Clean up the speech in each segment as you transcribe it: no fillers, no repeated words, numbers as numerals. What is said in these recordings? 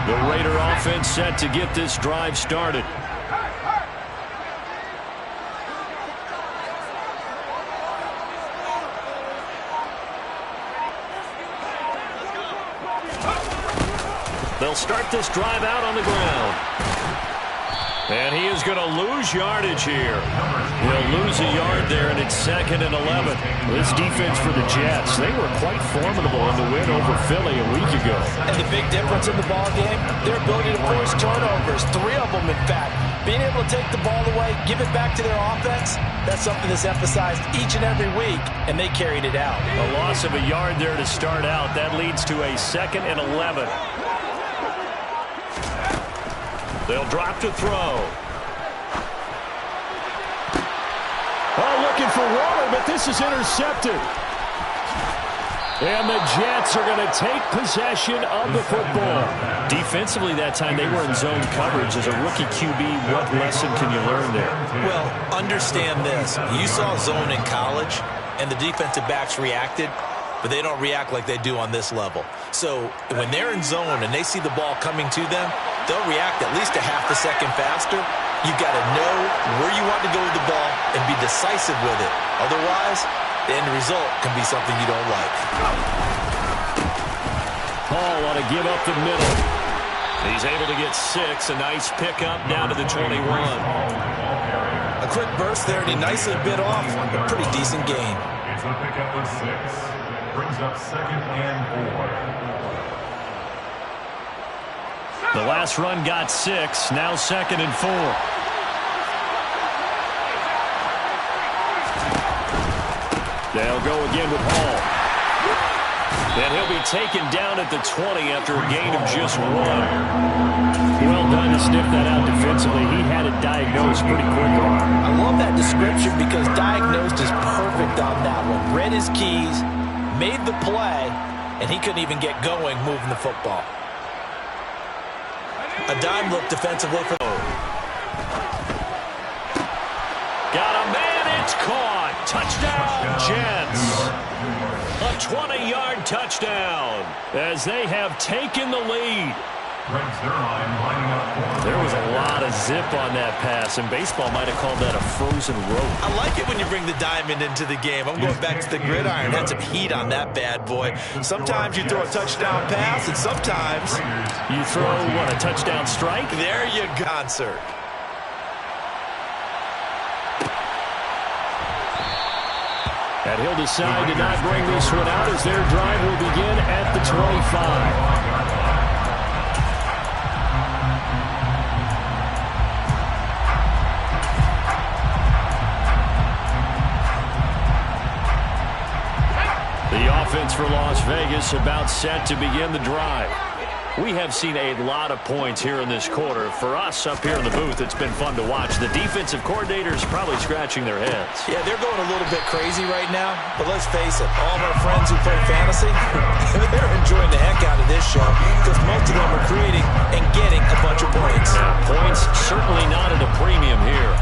The Raider offense set to get this drive started. They'll start this drive out on the ground. And he is going to lose yardage here. He'll lose a yard there, and it's 2nd and 11. This defense for the Jets, they were quite formidable in the win over Philly a week ago. And the big difference in the ball game, their ability to force turnovers, 3 of them in fact. Being able to take the ball away, give it back to their offense, that's something that's emphasized each and every week, and they carried it out. A loss of a yard there to start out. That leads to a 2nd and 11. They'll drop to throw. Oh, looking for Waller, but this is intercepted. And the Jets are going to take possession of the football. Defensively that time, they were in zone coverage. As a rookie QB, what lesson can you learn there? Well, understand this. You saw zone in college, and the defensive backs reacted, but they don't react like they do on this level. So when they're in zone and they see the ball coming to them, they'll react at least a half a second faster. You've got to know where you want to go with the ball and be decisive with it. Otherwise, the end result can be something you don't like. Paul ought to give up the middle. He's able to get 6. A nice pickup down to the 21. A quick burst there, and he nicely bit off a pretty decent gain. It's a pickup of 6. Brings up 2nd and 4. The last run got 6. Now 2nd and 4. They'll go again with Hall. And he'll be taken down at the 20 after a gain of just 1. Well done to sniff that out defensively. He had it diagnosed pretty quickly. I love that description because diagnosed is perfect on that one. Read his keys, made the play, and he couldn't even get going moving the football. A dime look defensively for got a man, it's caught. Touchdown, Jets. A 20-yard touchdown as they have taken the lead. There was a lot of zip on that pass, and baseball might have called that a frozen rope. I like it when you bring the diamond into the game. I'm going back to the gridiron. Had some heat on that bad boy. Sometimes you throw a touchdown pass, and sometimes you throw, what, a touchdown strike? There you go, concert. And he'll decide to not bring this one out as their drive will begin at the 25. The offense for Las Vegas about set to begin the drive. We have seen a lot of points here in this quarter. For us up here in the booth, it's been fun to watch. The defensive coordinators probably scratching their heads. Yeah, they're going a little bit crazy right now. But let's face it, all of our friends who play fantasy, they're enjoying the heck out of this show because most of them are creating and getting a bunch of points. Yeah, points certainly not at a premium here.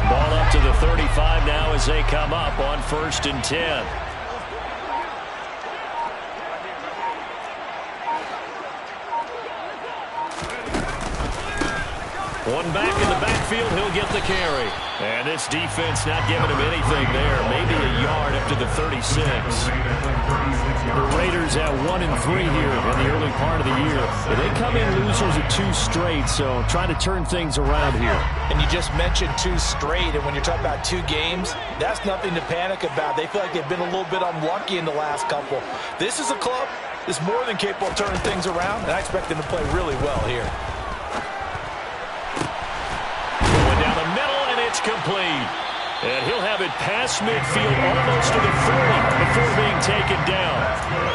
Ball up to the 35 now as they come up on 1st and 10. One back in the backfield, he'll get the carry. And this defense not giving him anything there. Maybe a yard up to the 36. The Raiders at 1-3 here in the early part of the year. They come in losers of 2 straight, so trying to turn things around here. And you just mentioned 2 straight, and when you're talking about 2 games, that's nothing to panic about. They feel like they've been a little bit unlucky in the last couple. This is a club that's more than capable of turning things around, and I expect them to play really well here. Complete. And he'll have it past midfield almost to the 40 before being taken down.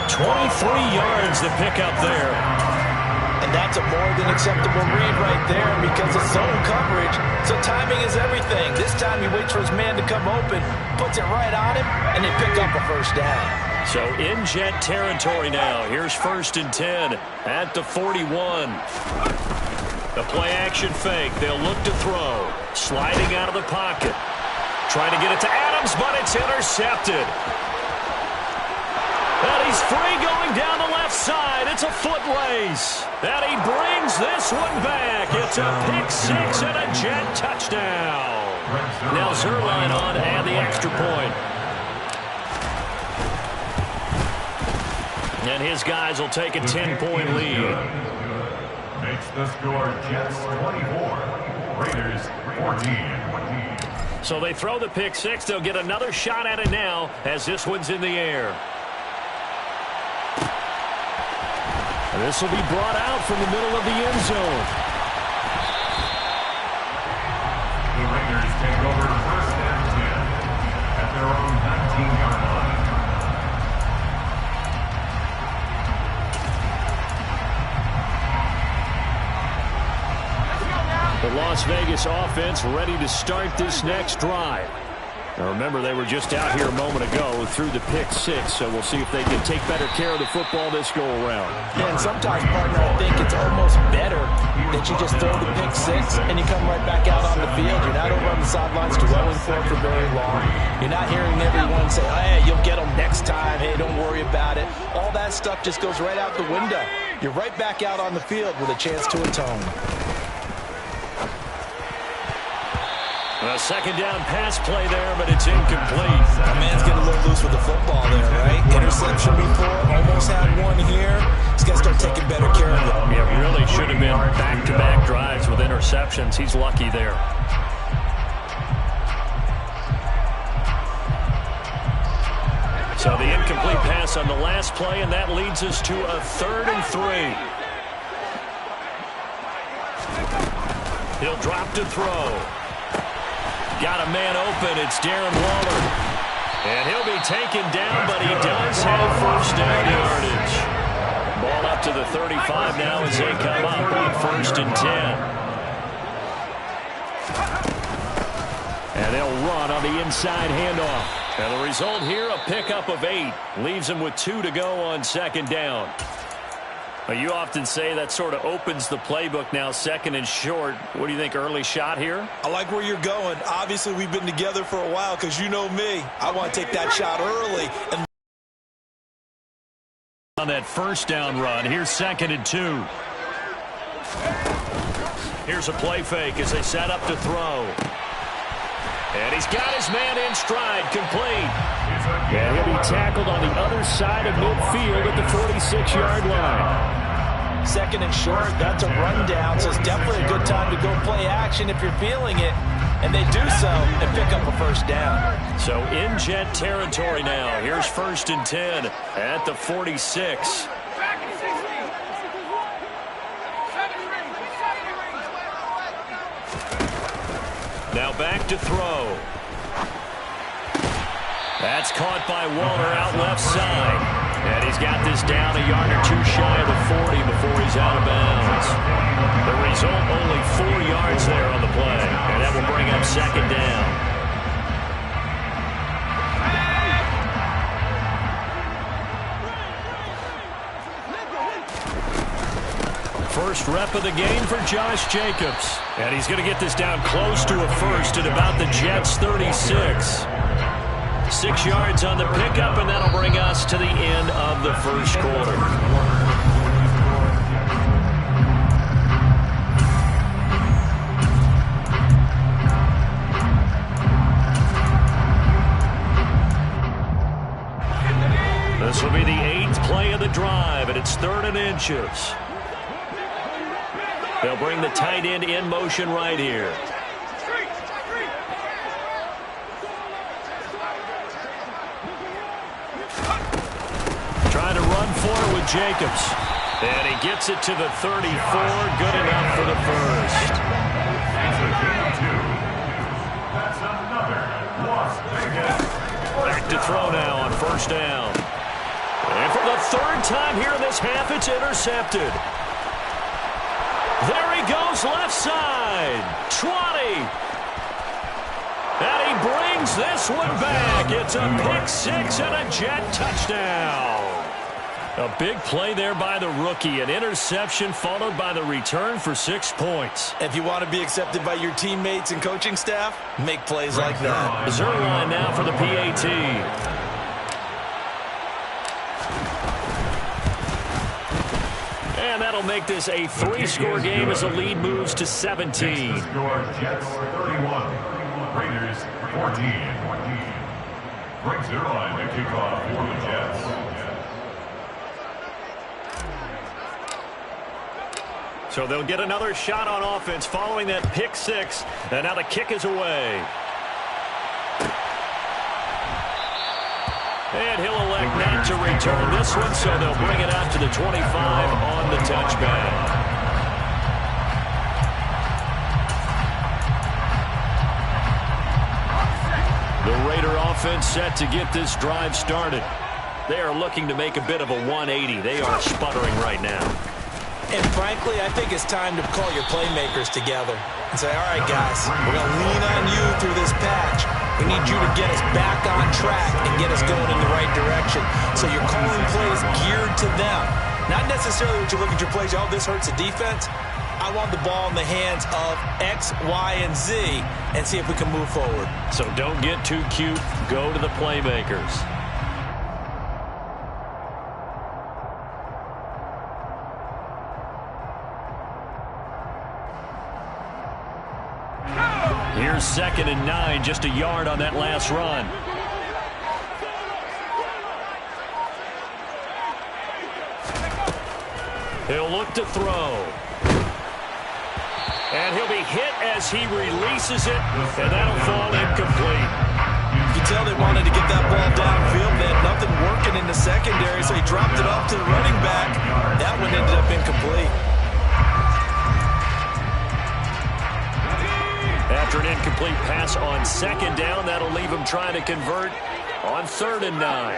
23 yards to pick up there. And that's a more than acceptable read right there because it's zone coverage, so timing is everything. This time he waits for his man to come open, puts it right on him, and they pick up a first down. So in Jet territory now. Here's 1st and 10 at the 41. The play-action fake. They'll look to throw. Sliding out of the pocket. Trying to get it to Adams, but it's intercepted. And he's free going down the left side. It's a foot race. And he brings this one back. It's a pick six and a Jet touchdown. Now Zuerlein on and the extra point. And his guys will take a 10-point lead. Makes the score Jets 24, Raiders 14. So they throw the pick six. They'll get another shot at it now as this one's in the air. And this will be brought out from the middle of the end zone. The Raiders take over first and 10 at their own 19-yard line. The Las Vegas offense ready to start this next drive. Now remember, they were just out here a moment ago through the pick six, so we'll see if they can take better care of the football this go-around. Yeah, and sometimes, partner, I think it's almost better that you just throw the pick six and you come right back out on the field. You're not over on the sidelines dwelling for very long. You're not hearing everyone say, hey, you'll get them next time. Hey, don't worry about it. All that stuff just goes right out the window. You're right back out on the field with a chance to atone. A second down pass play there, but it's incomplete. The man's getting a little loose with the football there, right? Interception before, almost had one here. He's got to start taking better care of it. It really should have been back-to-back drives with interceptions. He's lucky there. So the incomplete pass on the last play, and that leads us to a 3rd and 3. He'll drop to throw. Got a man open. It's Darren Waller. And he'll be taken down, but he does have first down yardage. Ball up to the 35 now as they come up on 1st and 10. And they'll run on the inside handoff. And the result here, a pickup of 8. Leaves them with 2 to go on 2nd down. You often say that sort of opens the playbook now, 2nd and short. What do you think, early shot here? I like where you're going. Obviously, we've been together for a while because you know me. I want to take that shot early. And on that 1st down run, here's 2nd and 2. Here's a play fake as they set up to throw. And he's got his man in stride, complete. And he'll be tackled on the other side of midfield at the 46-yard line. 2nd and short, that's a rundown, so it's definitely a good time to go play action if you're feeling it. And they do so and pick up a 1st down. So in Jet territory now. Here's 1st and 10 at the 46. Now back to throw. That's caught by Waller out left side. And he's got this down a yard or 2 shy of the 40 before he's out of bounds. The result, only 4 yards there on the play. And that will bring up 2nd down. First rep of the game for Josh Jacobs. And he's going to get this down close to a first at about the Jets' 36. 6 yards on the pickup, and that'll bring us to the end of the 1st quarter. This will be the 8th play of the drive, and it's 3rd and inches. They'll bring the tight end in motion right here. Trying to run for it with Jacobs. And he gets it to the 34. Good enough for the first. That's another Las Vegas. Back to throw now on 1st down. And for the 3rd time here in this half, it's intercepted. There he goes left side. 20. And he brings this one back. It's a pick six and a Jet touchdown. A big play there by the rookie. An interception followed by the return for 6 points. if you want to be accepted by your teammates and coaching staff, make plays like that. Zuerlein now for the PAT. And that'll make this a 3-score game as the lead moves to 17. Next to score, Jets 31, Raiders 14. Greg Zuerlein to kick off for the Jets. So they'll get another shot on offense following that pick 6. And now the kick is away. And he'll elect not to return this one, so they'll bring it out to the 25 on the touchback. The Raider offense set to get this drive started. They are looking to make a bit of a 180. They are sputtering right now. And frankly, I think it's time to call your playmakers together and say, all right, guys, we're going to lean on you through this patch. We need you to get us back on track and get us going in the right direction. So you're calling plays geared to them. Not necessarily what you look at your plays, oh, this hurts the defense. I want the ball in the hands of X, Y, and Z and see if we can move forward. So don't get too cute. Go to the playmakers. Here's 2nd and 9, just a yard on that last run. He'll look to throw. And he'll be hit as he releases it, and that'll fall incomplete. You can tell they wanted to get that ball downfield. They had nothing working in the secondary, so he dropped it off to the running back. That one ended up incomplete. After an incomplete pass on 2nd down, that'll leave him trying to convert on 3rd and 9.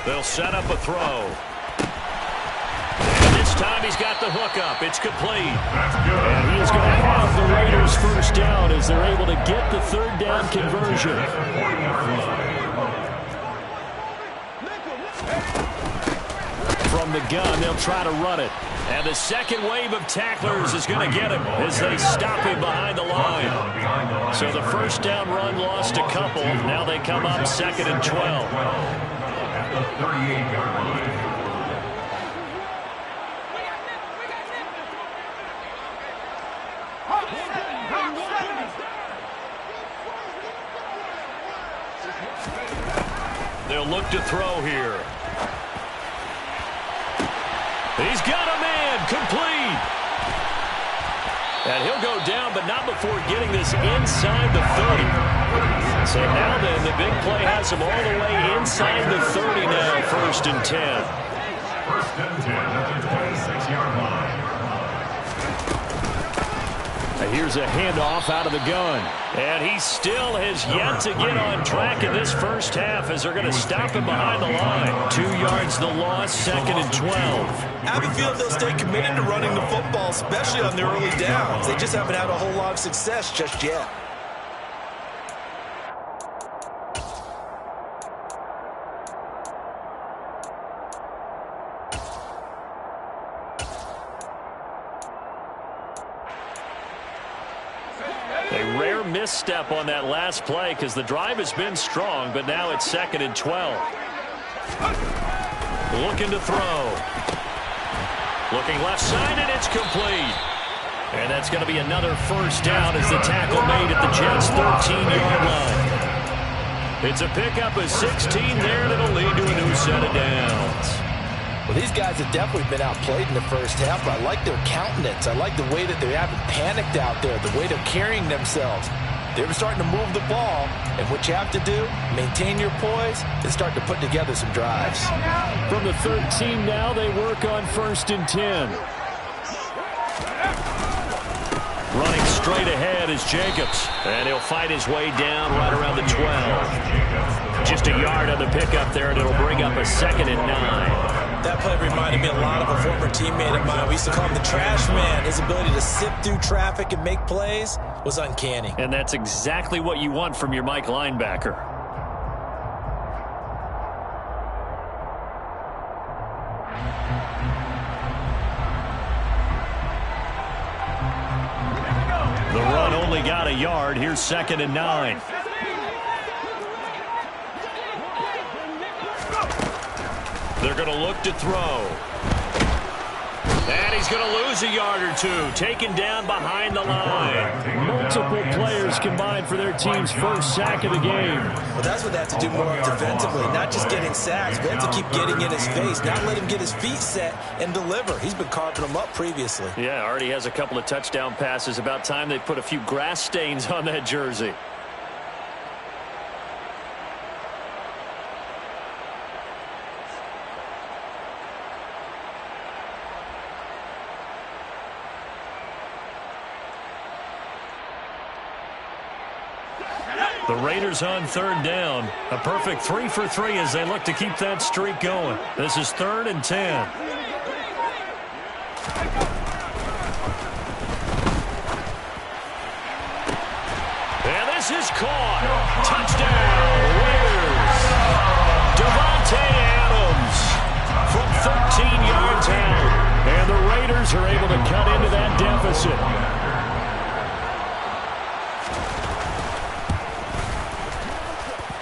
They'll set up a throw. And this time he's got the hook up. It's complete. And he is going to have the Raiders first down as they're able to get the 3rd down conversion. From the gun, they'll try to run it. And the second wave of tacklers is going to get him as they stop him behind the line. So the first down run lost a couple. Now they come up 2nd and 12. At the 38-yard line. They'll look to throw here. He's got a man, complete. And he'll go down, but not before getting this inside the 30. So now then, the big play has him all the way inside the 30 now, 1st and 10. 1st and 10 at the 26-yard line. Here's a handoff out of the gun. And he still has yet to get on track in this first half as they're going to stop him behind the line. 2 yards the loss, 2nd and 12. I have a feeling they'll stay committed to running the football, especially on their early downs. They just haven't had a whole lot of success just yet. A rare misstep on that last play because the drive has been strong, but now it's 2nd and 12. Looking to throw. Looking left side, and it's complete. And that's going to be another first down as the tackle made at the Jets' 13-yard line. It's a pickup of 16 there that'll lead to a new set of downs. Well, these guys have definitely been outplayed in the first half, but I like their countenance. I like the way that they haven't panicked out there, the way they're carrying themselves. They're starting to move the ball, and what you have to do, maintain your poise and start to put together some drives. From the 13 now, they work on 1st and 10. Running straight ahead is Jacobs, and he'll fight his way down right around the 12. Just a yard on the pickup there, and it'll bring up a 2nd and 9. That play reminded me a lot of a former teammate of mine. We used to call him the trash man. His ability to sift through traffic and make plays was uncanny. And that's exactly what you want from your Mike linebacker. got a yard. Here's 2nd and 9. They're going to look to throw. And he's going to lose a yard or two. Taken down behind the line. Multiple players combined for their team's first sack of the game. Well, that's what they have to do more defensively. Not just getting sacks, but have to keep getting in his face. Not let him get his feet set and deliver. He's been carving them up previously. Yeah, already has a couple of touchdown passes. About time they put a few grass stains on that jersey. The Raiders on 3rd down. A perfect 3 for 3 as they look to keep that streak going. This is 3rd and 10. And this is caught. Touchdown, Raiders. Davante Adams from 13 yards out. And the Raiders are able to cut into that deficit.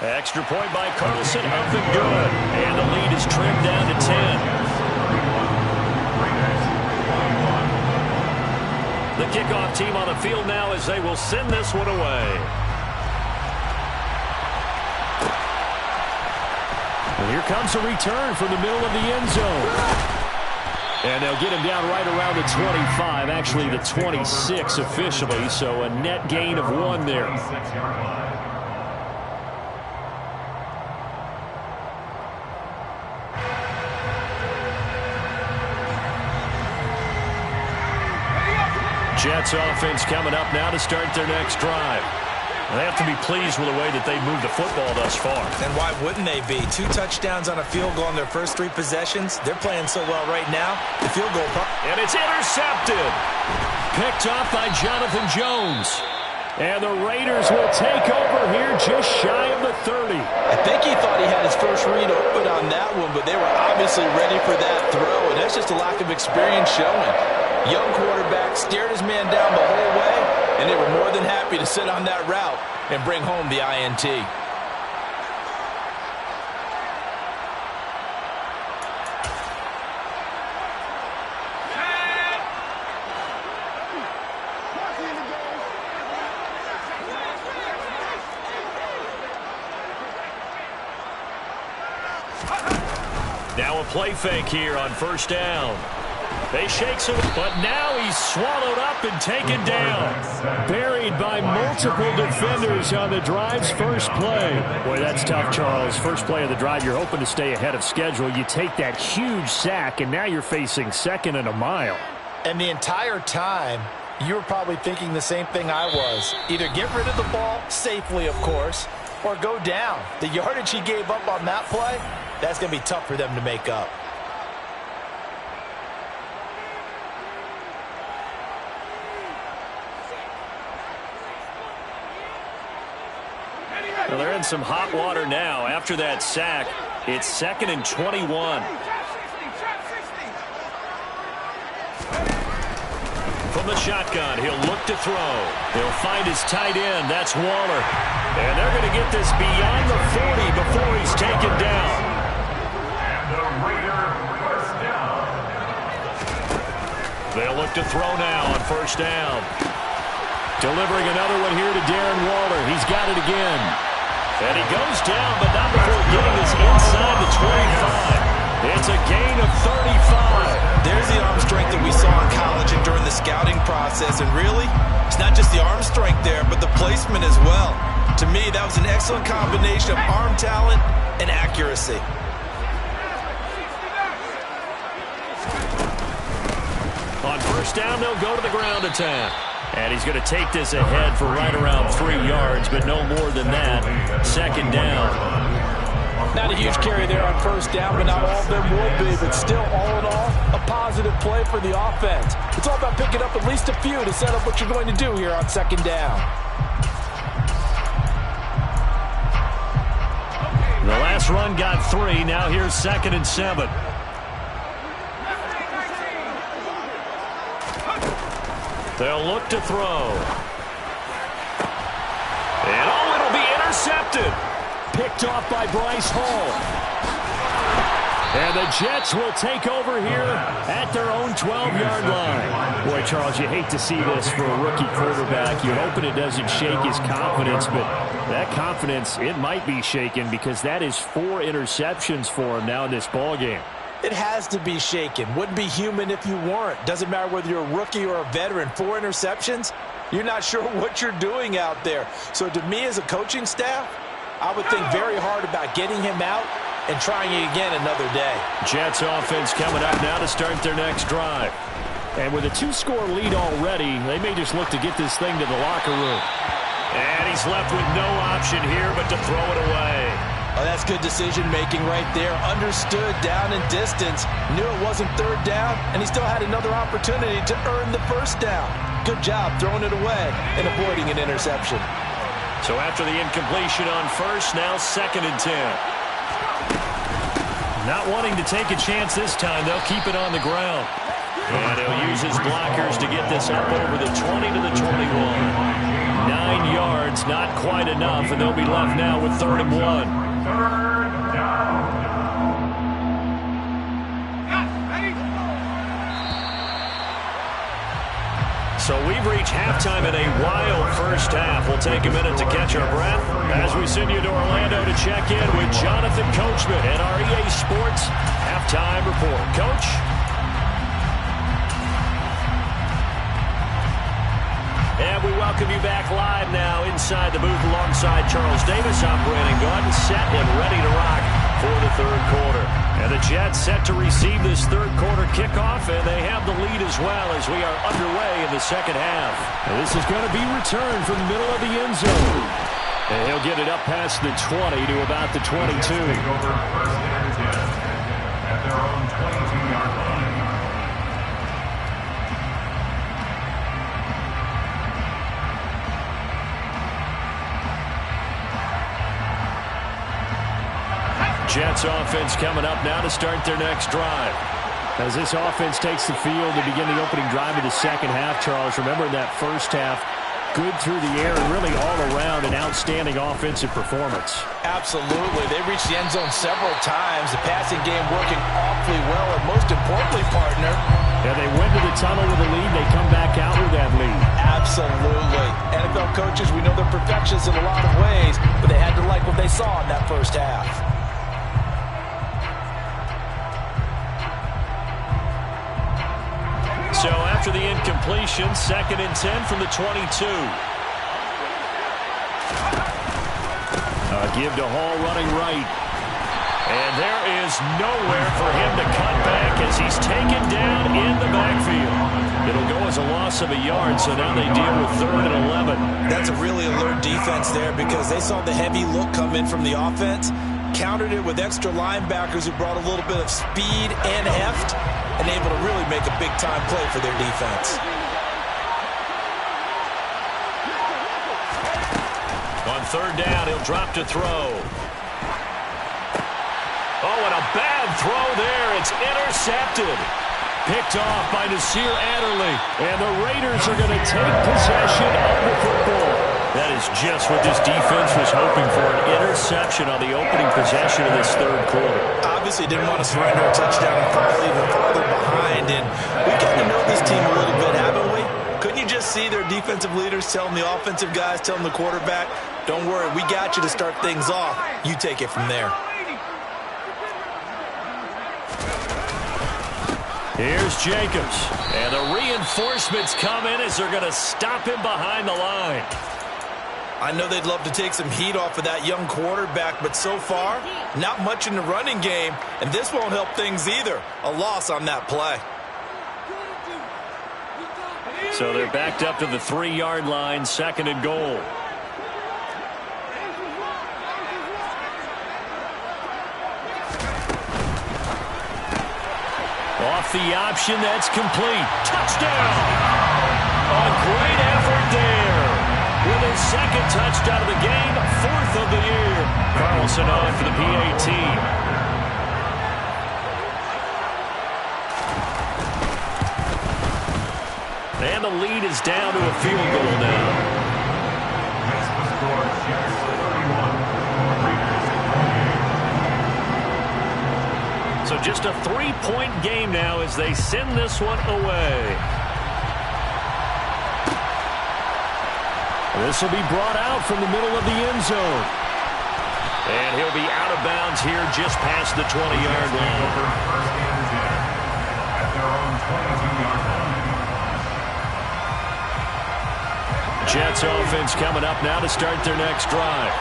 Extra point by Carlson, up and good. And the lead is trimmed down to 10. The kickoff team on the field now as they will send this one away. And here comes a return from the middle of the end zone. And they'll get him down right around the 25, actually the 26 officially, so a net gain of 1 there. Jets offense coming up now to start their next drive. They have to be pleased with the way that they moved the football thus far. And why wouldn't they be? 2 touchdowns on a field goal in their first 3 possessions. They're playing so well right now. The field goal. And it's intercepted. Picked off by Jonathan Jones. And the Raiders will take over here just shy of the 30. I think he thought he had his first read open on that one, but they were obviously ready for that throw, and that's just a lack of experience showing. Young quarterback stared his man down the whole way, and they were more than happy to sit on that route and bring home the INT. Now a play fake here on 1st down. They shake some, but now he's swallowed up and taken down. Buried by multiple defenders on the drive's first play. Boy, that's tough, Charles. First play of the drive, you're hoping to stay ahead of schedule. You take that huge sack, and now you're facing 2nd and a mile. And the entire time, you were probably thinking the same thing I was. Either get rid of the ball, safely, of course, or go down. The yardage he gave up on that play, that's going to be tough for them to make up. Well, they're in some hot water now. After that sack, it's 2nd and 21. From the shotgun, he'll look to throw. He'll find his tight end. That's Waller. And they're going to get this beyond the 40 before he's taken down. And the Raider first down. They'll look to throw now on 1st down. Delivering another one here to Darren Waller. He's got it again. And he goes down, but not before getting this inside the 25. It's a gain of 35. There's the arm strength that we saw in college and during the scouting process. And really, it's not just the arm strength there, but the placement as well. To me, that was an excellent combination of arm talent and accuracy. On 1st down, they'll go to the ground attack. And he's going to take this ahead for right around 3 yards, but no more than that. 2nd down. Not a huge carry there on 1st down, but not all of them will be. But still, all in all, a positive play for the offense. It's all about picking up at least a few to set up what you're going to do here on 2nd down. The last run got 3. Now here's 2nd and 7. They'll look to throw. by Bryce Hall. And the Jets will take over here at their own 12-yard line. Boy, Charles, you hate to see this for a rookie quarterback. You're hoping it doesn't shake his confidence, but that confidence, it might be shaken because that is 4 interceptions for him now in this ballgame. It has to be shaken. Wouldn't be human if you weren't. Doesn't matter whether you're a rookie or a veteran. 4 interceptions, you're not sure what you're doing out there. So to me as a coaching staff, I would think very hard about getting him out and trying it again another day. Jets offense coming up now to start their next drive. And with a 2-score lead already, they may just look to get this thing to the locker room. And he's left with no option here but to throw it away. Oh, that's good decision-making right there. Understood down and distance. Knew it wasn't third down, and he still had another opportunity to earn the first down. Good job throwing it away and avoiding an interception. So after the incompletion on first, now 2nd and 10. Not wanting to take a chance this time, they'll keep it on the ground. And he'll use his blockers to get this up over the 20 to the 21. 9 yards, not quite enough, and they'll be left now with 3rd and 1. So we've reached halftime in a wild first half. We'll take a minute to catch our breath as we send you to Orlando to check in with Jonathan Coachman and our EA Sports Halftime Report. Coach? And we welcome you back live now inside the booth alongside Charles Davis. I'm Brandon Gaudin, set and ready to rock for the 3rd quarter. And the Jets set to receive this 3rd quarter kickoff, and they have the lead as well as we are underway in the 2nd half. And this is going to be returned from the middle of the end zone. And he'll get it up past the 20 to about the 22. Take over 1st and 10 at their own 22-yard line. Jets offense coming up now to start their next drive. As this offense takes the field to begin the opening drive of the 2nd half, Charles, remember in that first half, good through the air and really all around an outstanding offensive performance. Absolutely. They reached the end zone several times. The passing game working awfully well, and most importantly, partner, yeah, they went to the tunnel with a lead. They come back out with that lead. Absolutely. NFL coaches, we know they're perfectionists in a lot of ways, but they had to like what they saw in that first half. So after the incompletion, 2nd and 10 from the 22. Give to Hall running right. And there is nowhere for him to cut back as he's taken down in the backfield. It'll go as a loss of a yard, so now they deal with 3rd and 11. That's a really alert defense there because they saw the heavy look come in from the offense, countered it with extra linebackers who brought a little bit of speed and heft, and able to really make a big-time play for their defense. On 3rd down, he'll drop to throw. Oh, and a bad throw there. It's intercepted. Picked off by Nasir Adderley. And the Raiders are going to take possession of the football. That is just what this defense was hoping for, an interception on the opening possession of this 3rd quarter. Obviously didn't want to surrender a touchdown and fall even farther behind, and we kind of know this team a little bit, haven't we? Couldn't you just see their defensive leaders telling the offensive guys, telling the quarterback, don't worry, we got you to start things off. You take it from there. Here's Jacobs, and the reinforcements come in as they're going to stop him behind the line. I know they'd love to take some heat off of that young quarterback, but so far, not much in the running game, and this won't help things either. A loss on that play. So they're backed up to the 3-yard line, 2nd and goal. Off the option, that's complete. Touchdown! A great effort there. With his 2nd touchdown of the game, 4th of the year. Carlson on for the PAT. And the lead is down to a field goal now. Makes the score Jets 31, Raiders 28. just a 3-point game now as they send this one away. This will be brought out from the middle of the end zone. And he'll be out of bounds here just past the 20-yard line. At their own 22-yard line. Jets offense coming up now to start their next drive.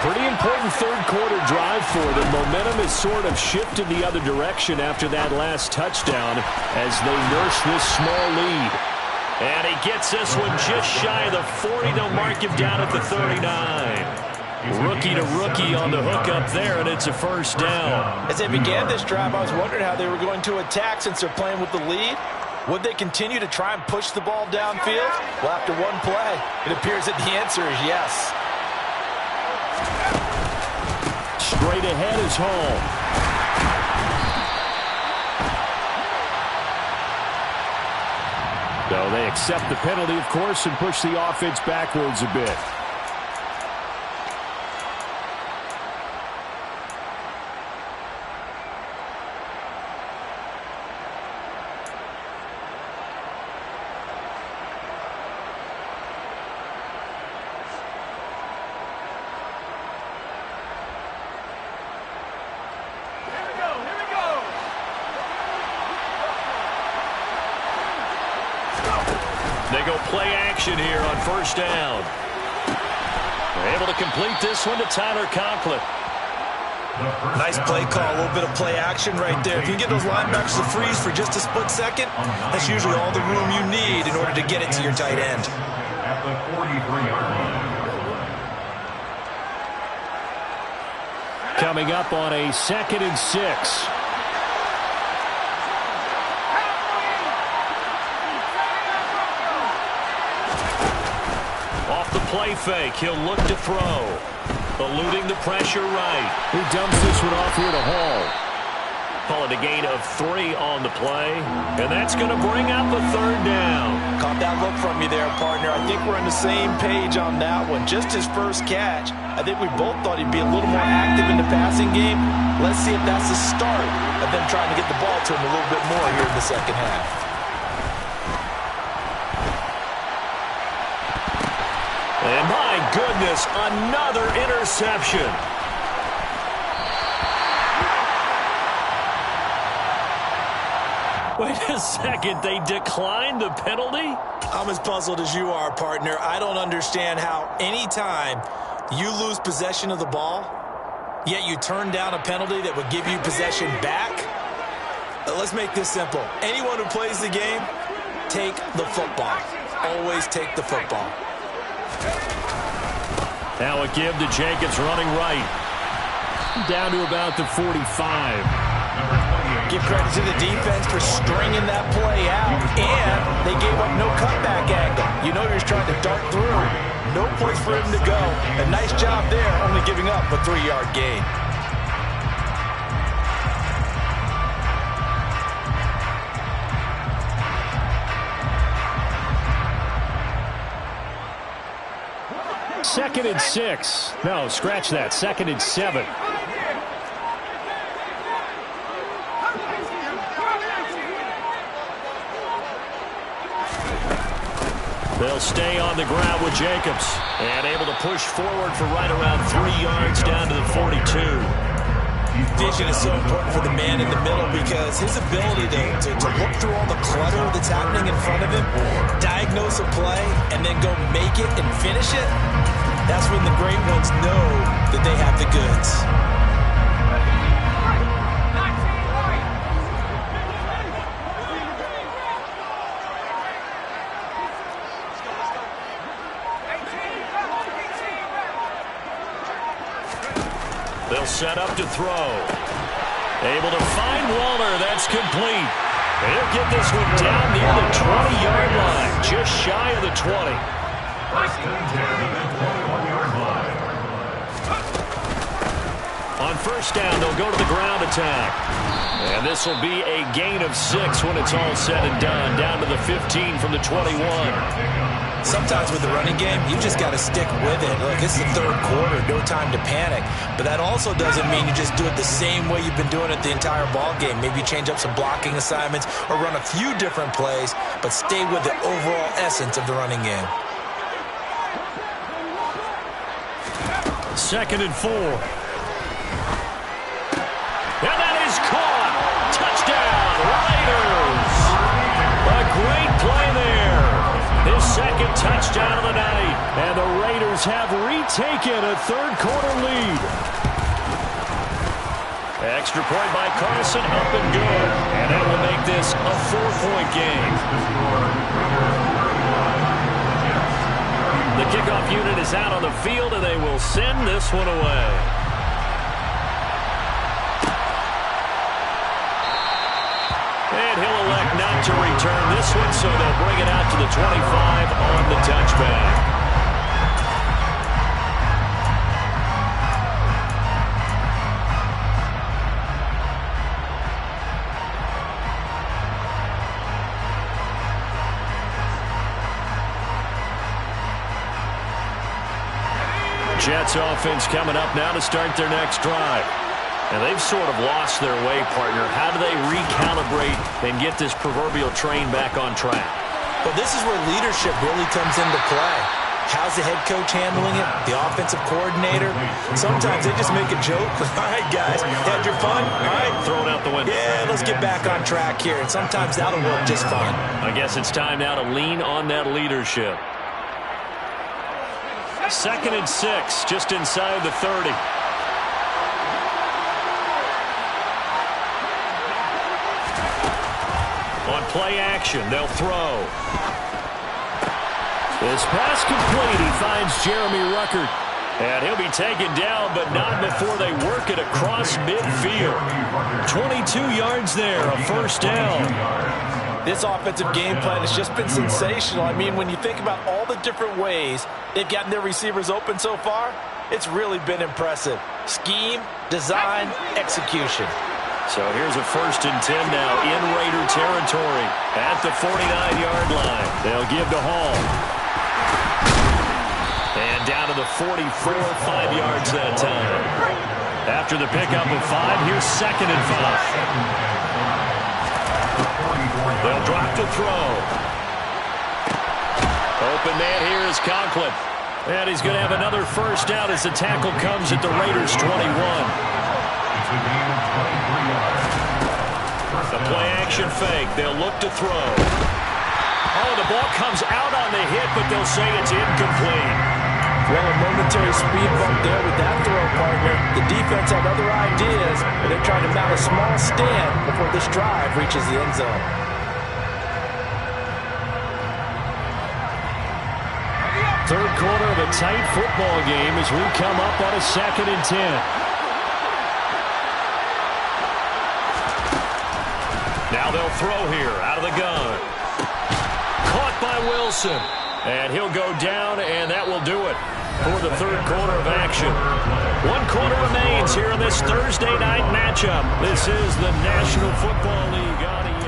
Pretty important third-quarter drive for them. Momentum has sort of shifted the other direction after that last touchdown as they nurse this small lead. And he gets this one just shy of the 40. They'll mark him down at the 39. Rookie to rookie on the hook up there, and it's a first down. As they began this drive, I was wondering how they were going to attack since they're playing with the lead. Would they continue to try and push the ball downfield? Well, after one play, it appears that the answer is yes. Straight ahead is Hall. So they accept the penalty, of course, and push the offense backwards a bit. They go play action here on first down. They're able to complete this one to Tyler Conklin. Nice play call, a little bit of play action right there. If you can get those linebackers to freeze for just a split second, that's usually all the room you need in order to get it to your tight end. At the 43-yard line. Coming up on a 2nd and 6. Play fake. He'll look to throw. Eluding the pressure right. He dumps this one off here to Hall. Call it a gain of 3 on the play. And that's going to bring up a third down. Caught that look from you there, partner. I think we're on the same page on that one. Just his first catch. I think we both thought he'd be a little more active in the passing game. Let's see if that's the start of them trying to get the ball to him a little bit more here in the second half. And my goodness, another interception. Wait a second, they declined the penalty? I'm as puzzled as you are, partner. I don't understand how any time you lose possession of the ball, yet you turn down a penalty that would give you possession back. Let's make this simple. Anyone who plays the game, take the football. Always take the football. Now a give to Jacobs running right. Down to about the 45. Give credit to the defense for stringing that play out, and they gave up no cutback angle. You know you're just trying to dart through. No place for him to go. A nice job there, only giving up a 3-yard gain. Second and 6. No, scratch that. 2nd and 7. They'll stay on the ground with Jacobs. And able to push forward for right around 3 yards down to the 42. Vision is so important for the man in the middle because his ability to look through all the clutter that's happening in front of him, diagnose a play, and then go make it and finish it, that's when the great ones know that they have the goods. They'll set up to throw. Able to find Waller. That's complete. They'll get this one down near the 20-yard line, just shy of the 20. On first down, they'll go to the ground attack. And this will be a gain of 6 when it's all said and done, down to the 15 from the 21. Sometimes with the running game, you just got to stick with it. Look, it's the third quarter, no time to panic. But that also doesn't mean you just do it the same way you've been doing it the entire ball game. Maybe you change up some blocking assignments or run a few different plays, but stay with the overall essence of the running game. 2nd and 4. And that is caught. Touchdown, Raiders. A great play there. His 2nd touchdown of the night. And the Raiders have retaken a third-quarter lead. Extra point by Carson, up and good. And that will make this a 4-point game. The kickoff unit is out on the field, and they will send this one away. And he'll elect not to return this one, so they'll bring it out to the 25 on the touchback. Jets offense coming up now to start their next drive. And they've sort of lost their way, partner. How do they recalibrate and get this proverbial train back on track? Well, this is where leadership really comes into play. How's the head coach handling it? The offensive coordinator? Sometimes they just make a joke. All right, guys, had your fun? All right. Throw it out the window. Yeah, let's get back on track here. And sometimes that'll work just fine. I guess it's time now to lean on that leadership. 2nd and 6, just inside the 30. On play action, they'll throw. This pass complete. He finds Jeremy Ruckert. And he'll be taken down, but not before they work it across midfield. 22 yards there, a first down. This offensive game plan has just been sensational. I mean, when you think about all the different ways they've gotten their receivers open so far, it's really been impressive. Scheme, design, execution. So here's a 1st and 10 now in Raider territory at the 49-yard line. They'll give to Hall. And down to the 44, 5 yards that time. After the pickup of 5, here's 2nd and 5. They'll drop to throw. Open man here is Conklin. And he's going to have another first down as the tackle comes at the Raiders' 21. The play action fake. They'll look to throw. Oh, the ball comes out on the hit, but they'll say it's incomplete. Well, a momentary speed bump there with that throw, partner. The defense had other ideas, and they're trying to mount a small stand before this drive reaches the end zone. Third quarter of a tight football game as we come up on a 2nd and 10. Now they'll throw here out of the gun. Caught by Wilson. And he'll go down, and that will do it for the third quarter of action. 1 quarter remains here in this Thursday night matchup. This is the National Football League on EA.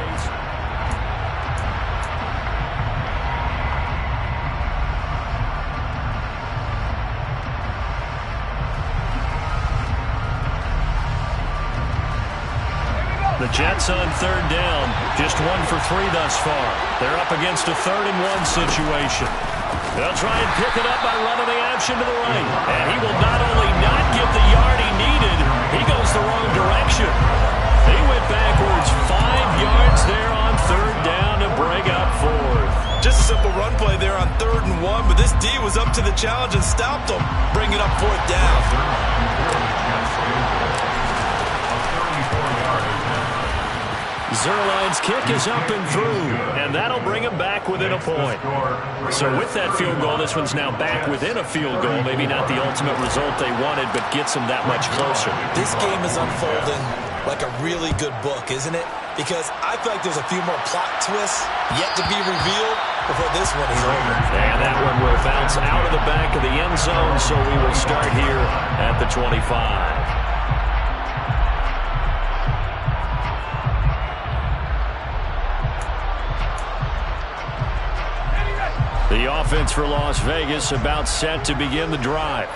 The Jets on 3rd down, just 1 for 3 thus far. They're up against a 3rd and 1 situation. They'll try and pick it up by running the option to the right. And he will not only not get the yard he needed, he goes the wrong direction. He went backwards 5 yards there on 3rd down to bring up 4th. Just a simple run play there on 3rd and 1, but this D was up to the challenge and stopped him, bringing up 4th down. Zuerlein's kick is up and through, and that'll bring him back within a point. So with that field goal, this one's now back within a field goal. Maybe not the ultimate result they wanted, but gets them that much closer. This game is unfolding like a really good book, isn't it? Because I feel like there's a few more plot twists yet to be revealed before this one is over. And that one will bounce out of the back of the end zone, so we will start here at the 25. The offense for Las Vegas about set to begin the drive.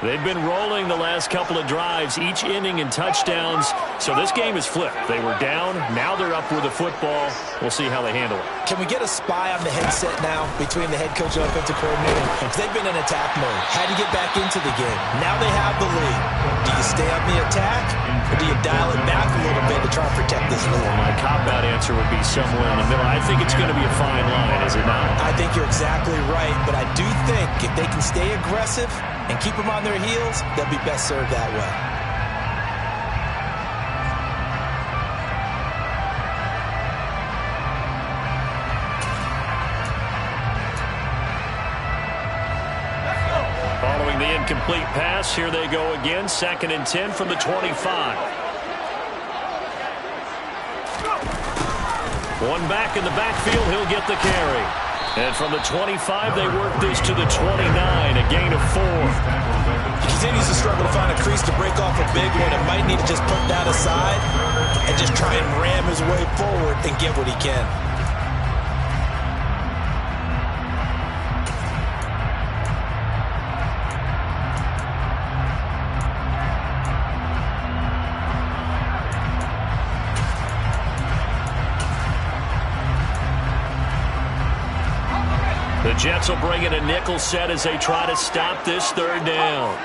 They've been rolling the last couple of drives, each inning in touchdowns. So this game is flipped. They were down. Now they're up with the football. We'll see how they handle it. Can we get a spy on the headset now between the head coach and offensive coordinator? Because they've been in attack mode. Had to get back into the game. Now they have the lead. Do you stay on the attack, or do you dial it back a little bit to try and protect this lead? My cop-out answer would be somewhere in the middle. I think it's going to be a fine line, is it not? I think you're exactly right, but I do think if they can stay aggressive and keep them on their heels, they'll be best served that way. Following the incomplete pass, here they go again. 2nd and 10 from the 25. One back in the backfield, he'll get the carry. And from the 25, they work this to the 29, a gain of 4. He continues to struggle to find a crease to break off a big one and might need to just put that aside and just try and ram his way forward and get what he can. The Jets will bring in a nickel set as they try to stop this 3rd down.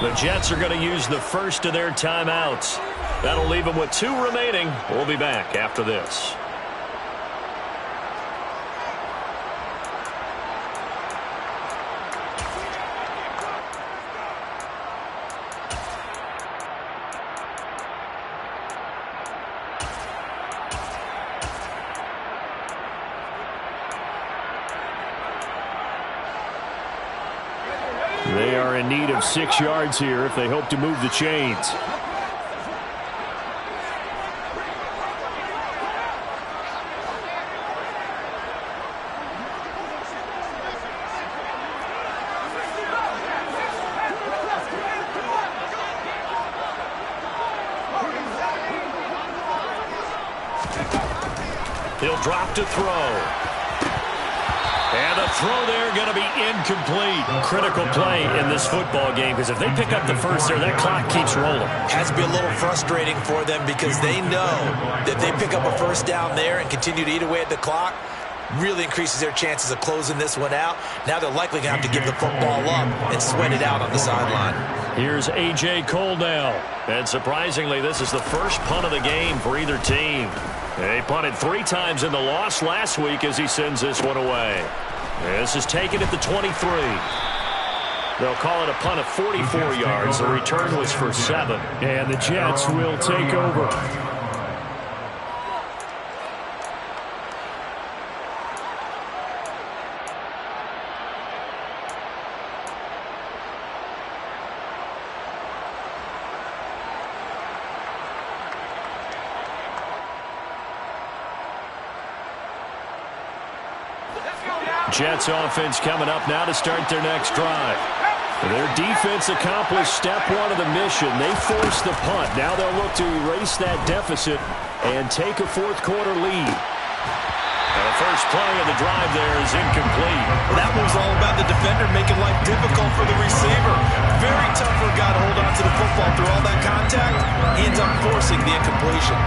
The Jets are going to use the first of their timeouts. That'll leave them with 2 remaining. We'll be back after this. They are in need of 6 yards here if they hope to move the chains. He'll drop to throw. And the throw there going to be incomplete. Critical play in this football game, because if they pick up the first there, that clock keeps rolling. Has to be a little frustrating for them because they know that they pick up a first down there and continue to eat away at the clock, really increases their chances of closing this one out. Now they're likely going to have to give the football up and sweat it out on the sideline. Here's A.J. Cole now. And surprisingly, this is the first punt of the game for either team. They punted 3 times in the loss last week as he sends this one away. This is taken at the 23. They'll call it a punt of 44 yards. The return was for 7. And the Jets will take over. Jets offense coming up now to start their next drive. Their defense accomplished step 1 of the mission. They forced the punt. Now they'll look to erase that deficit and take a 4th quarter lead. And the first play of the drive there is incomplete. Well, that move's all about the defender making life difficult for the receiver. Very tough for a guy to hold on to the football through all that contact. He ends up forcing the incompletion.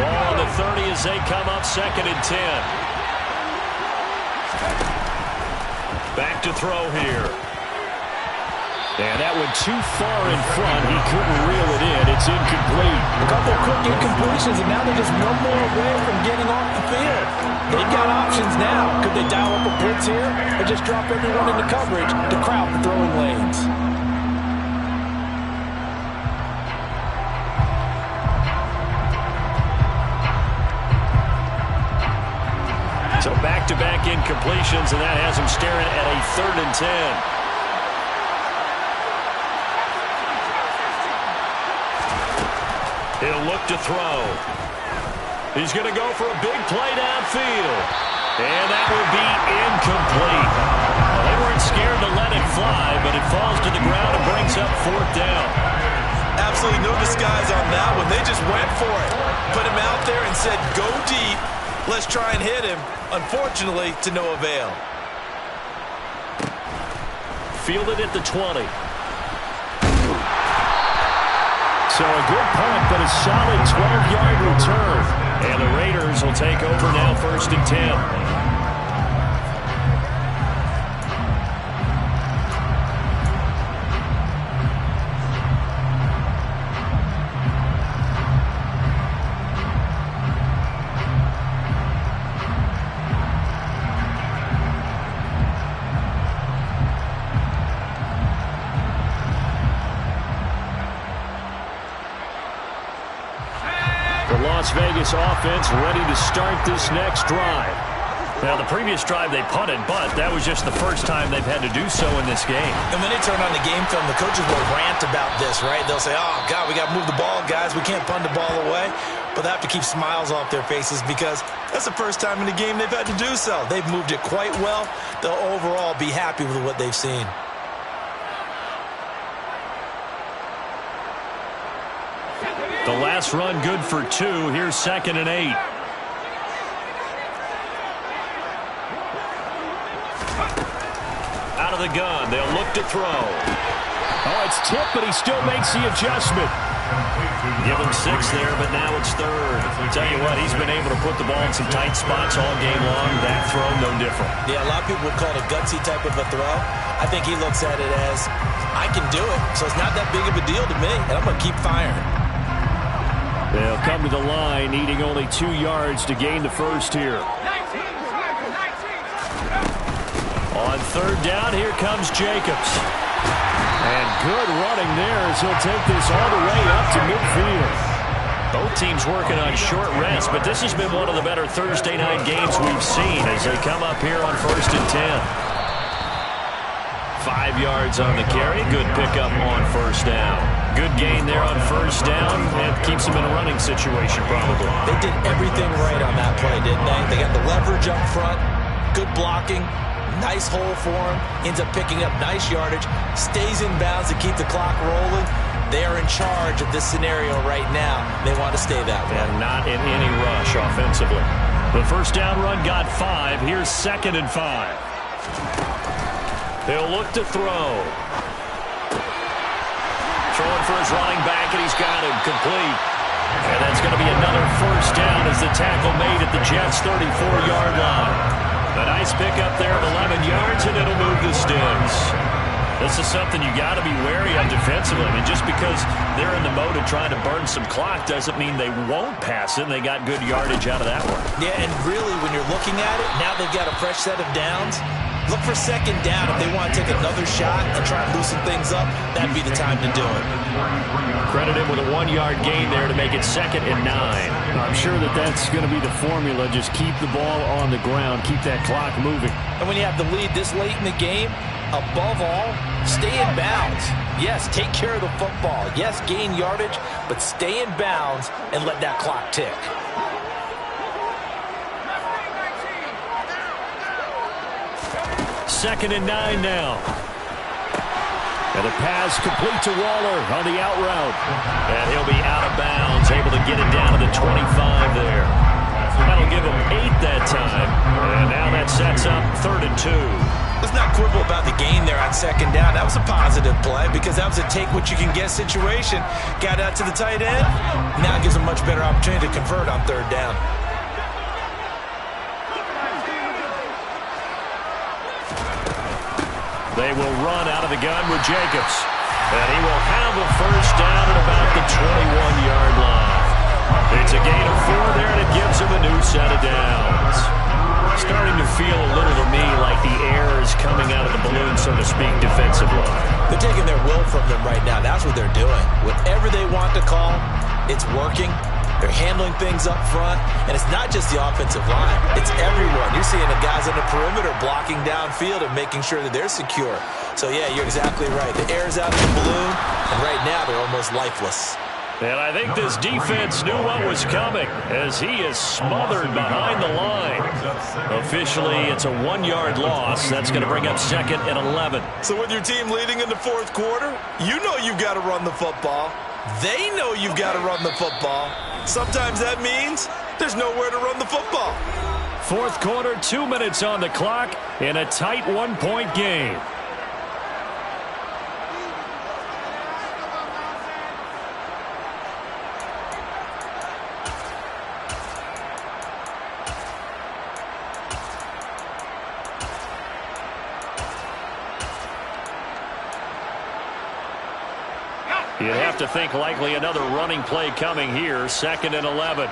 Ball on the 30 as they come up 2nd and 10. Back to throw here. And that went too far in front. He couldn't reel it in. It's incomplete. A couple quick incompletions, and now they're just one more away from getting off the field. They've got options now. Could they dial up a blitz here or just drop everyone into coverage to crowd the throwing lanes? So back-to-back incompletions, and that has him staring at a 3rd and 10. He'll look to throw. He's going to go for a big play downfield. And that will be incomplete. Well, they weren't scared to let it fly, but it falls to the ground and brings up 4th down. Absolutely no disguise on that one. They just went for it. Put him out there and said, go deep. Let's try and hit him. Unfortunately, to no avail. Fielded at the 20. So a good punt, but a solid 12-yard return. And the Raiders will take over now, 1st and 10. Las Vegas offense ready to start this next drive. Now, the previous drive they punted, but that was just the first time they've had to do so in this game. And when they turn on the game film, the coaches will rant about this, right? They'll say, oh, God, we got to move the ball, guys. We can't punt the ball away. But they have to keep smiles off their faces because that's the first time in the game they've had to do so. They've moved it quite well. They'll overall be happy with what they've seen. The last run good for 2. Here's 2nd and 8. Out of the gun. They'll look to throw. Oh, it's tipped, but he still makes the adjustment. Give him 6 there, but now it's 3rd. Tell you what, he's been able to put the ball in some tight spots all game long. That throw, no different. Yeah, a lot of people would call it a gutsy type of a throw. I think he looks at it as, I can do it, so it's not that big of a deal to me, and I'm going to keep firing. They'll come to the line, needing only 2 yards to gain the first here. On 3rd down, here comes Jacobs. And good running there as he'll take this all the way up to midfield. Both teams working on short rest, but this has been one of the better Thursday night games we've seen as they come up here on 1st and 10. 5 yards on the carry. Good pickup on 1st down. Good gain there on 1st down. And keeps them in a running situation, probably. They did everything right on that play, didn't they? They got the leverage up front. Good blocking. Nice hole for him. Ends up picking up nice yardage. Stays in bounds to keep the clock rolling. They are in charge of this scenario right now. They want to stay that way. And not in any rush offensively. The 1st down run got 5. Here's 2nd and 5. He'll look to throw. Throwing for his running back, and he's got him complete. And that's going to be another 1st down as the tackle made at the Jets' 34-yard line. A nice pickup there of 11 yards, and it'll move the sticks. This is something you got to be wary of defensively. I mean, just because they're in the mode of trying to burn some clock doesn't mean they won't pass it. They got good yardage out of that one. Yeah, and really, when you're looking at it, now they've got a fresh set of downs. Look for 2nd down. If they want to take another shot and try and loosen things up, that'd be the time to do it. Credit him with a 1-yard gain there to make it 2nd and 9. I'm sure that's going to be the formula. Just keep the ball on the ground. Keep that clock moving. And when you have the lead this late in the game, above all, stay in bounds. Yes, take care of the football. Yes, gain yardage, but stay in bounds and let that clock tick. 2nd and 9 now. And the pass complete to Waller on the out route. And he'll be out of bounds, able to get it down to the 25 there. That'll give him 8 that time. And now that sets up 3rd and 2. Let's not quibble about the gain there on 2nd down. That was a positive play because that was a take-what-you-can-get situation. Got out to the tight end. Now it gives them a much better opportunity to convert on 3rd down. They will run out of the gun with Jacobs. And he will have a 1st down at about the 21-yard line. It's a gain of 4 there, and it gives him a new set of downs. Starting to feel a little to me like the air is coming out of the balloon, so to speak, defensively. They're taking their will from them right now. That's what they're doing. Whatever they want to call, it's working. They're handling things up front, and it's not just the offensive line. It's everyone. You're seeing the guys on the perimeter blocking downfield and making sure that they're secure. So, yeah, you're exactly right. The air's out of the balloon, and right now they're almost lifeless. And I think this defense knew what was coming as he is smothered behind the line. Officially, it's a 1-yard loss. That's going to bring up 2nd and 11. So with your team leading in the fourth quarter, you know you've got to run the football. They know you've got to run the football. Sometimes that means there's nowhere to run the football. Fourth quarter, 2 minutes on the clock in a tight 1-point game. You'd have to think likely another running play coming here. 2nd and 11.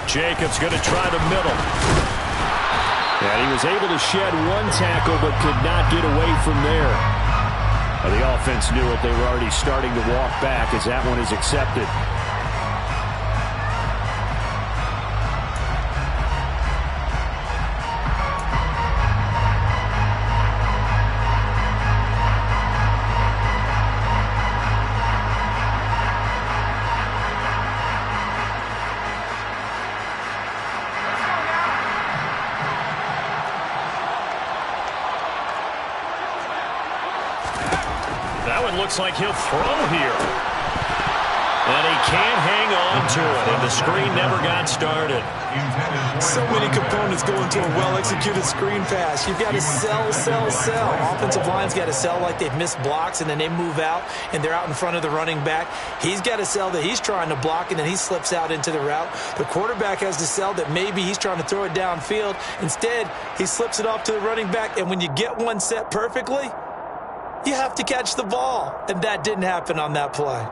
Jacobs going to try the middle. And he was able to shed 1 tackle but could not get away from there. The offense knew it. They were already starting to walk back as that one is accepted. Looks like he'll throw here. And he can't hang on to it. And the screen never got started. So many components go into a well-executed screen pass. You've got to sell, sell, sell. Offensive line's got to sell like they've missed blocks, and then they move out, and they're out in front of the running back. He's got to sell that he's trying to block, and then he slips out into the route. The quarterback has to sell that maybe he's trying to throw it downfield. Instead, he slips it off to the running back, and when you get one set perfectly, you have to catch the ball, and that didn't happen on that play.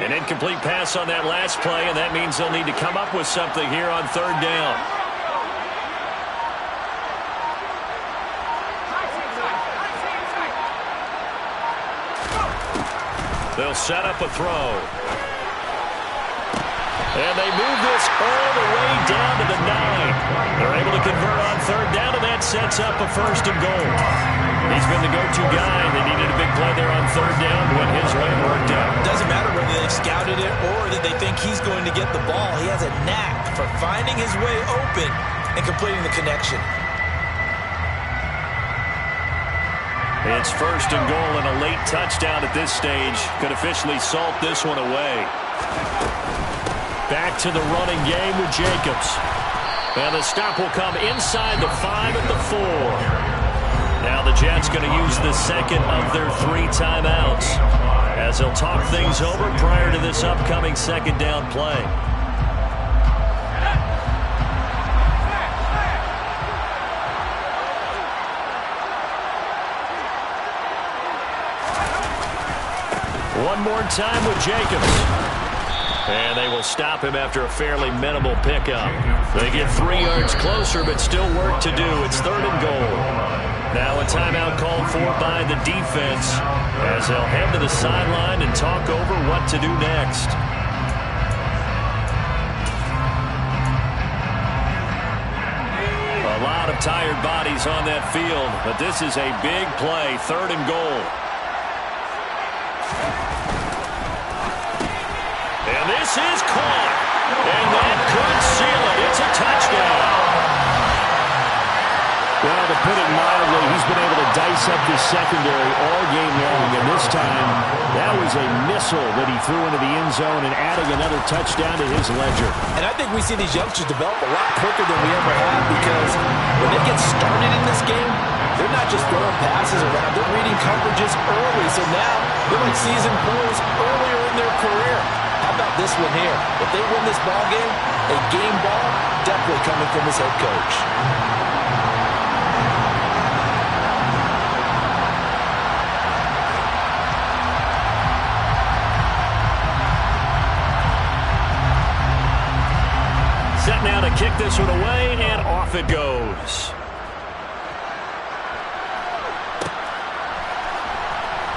An incomplete pass on that last play, and that means they'll need to come up with something here on 3rd down. They'll set up a throw. And they move this all the way down to the 9. They're able to convert on 3rd down, and that sets up a 1st and goal. He's been the go-to guy. They needed a big play there on 3rd down when his way worked out. Doesn't matter whether they've scouted it or that they think he's going to get the ball. He has a knack for finding his way open and completing the connection. It's 1st and goal, and a late touchdown at this stage could officially salt this one away. Back to the running game with Jacobs. And the stop will come inside the 5 at the 4. Now the Jets going to use the 2nd of their 3 timeouts as they'll talk things over prior to this upcoming 2nd down play. One more time with Jacobs. And they will stop him after a fairly minimal pickup. They get 3 yards closer, but still work to do. It's 3rd and goal. Now a timeout called for by the defense as they'll head to the sideline and talk over what to do next. A lot of tired bodies on that field, but this is a big play, 3rd and goal. And this is caught. And that could seal it. It's a touchdown. Well, to put it mildly, he's been able to dice up this secondary all game long. And this time, that was a missile that he threw into the end zone and adding another touchdown to his ledger. And I think we see these youngsters develop a lot quicker than we ever have because when they get started in this game, they're not just throwing passes around. They're reading coverages early. So now they're like seasoned pros earlier in their career. How about this one here? If they win this ball game, a game ball definitely coming from his head coach. Set now to kick this one away, and off it goes.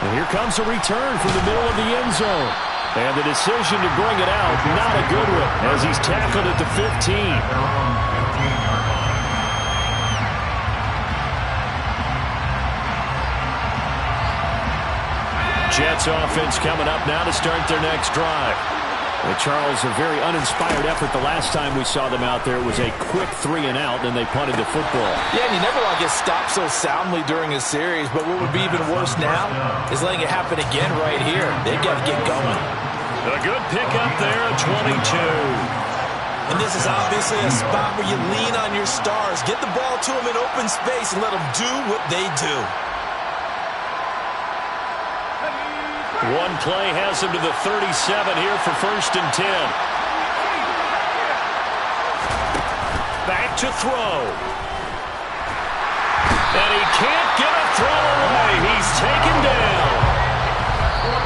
And here comes a return from the middle of the end zone. And the decision to bring it out, not a good one, as he's tackled at the 15. Jets offense coming up now to start their next drive. Well, Charles, a very uninspired effort the last time we saw them out there. It was a quick 3 and out, and they punted the football. Yeah, and you never want to get stopped so soundly during a series, but what would be even worse now is letting it happen again right here. They've got to get going. A good pickup there at 22. And this is obviously a spot where you lean on your stars. Get the ball to them in open space and let them do what they do. One play has him to the 37 here for 1st and 10. Back to throw. And he can't get a throw away. He's taken down.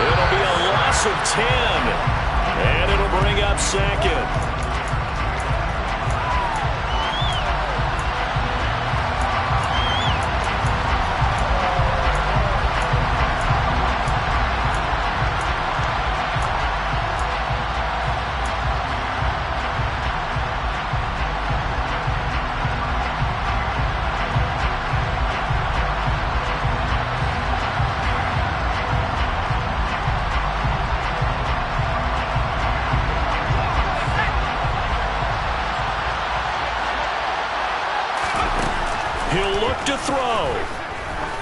It'll be a loss of 10. And it'll bring up 2nd. He'll look to throw.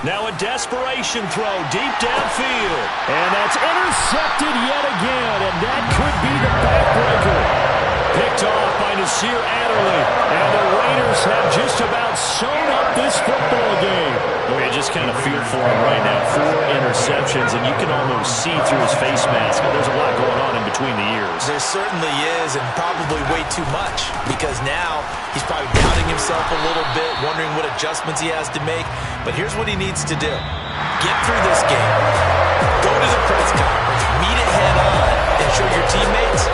Now a desperation throw deep downfield. And that's intercepted yet again, and that could be the backbreaker. Picked off by Nasir Adderley. And the Raiders have just about sewn up this football game. Well, you just kind of feel for him right now. 4 interceptions, and you can almost see through his face mask. There's a lot going on in between the ears. There certainly is, and probably way too much, because now he's probably doubting himself a little bit, wondering what adjustments he has to make. But here's what he needs to do. Get through this game. Go to the press conference. Meet it head on and show your teammates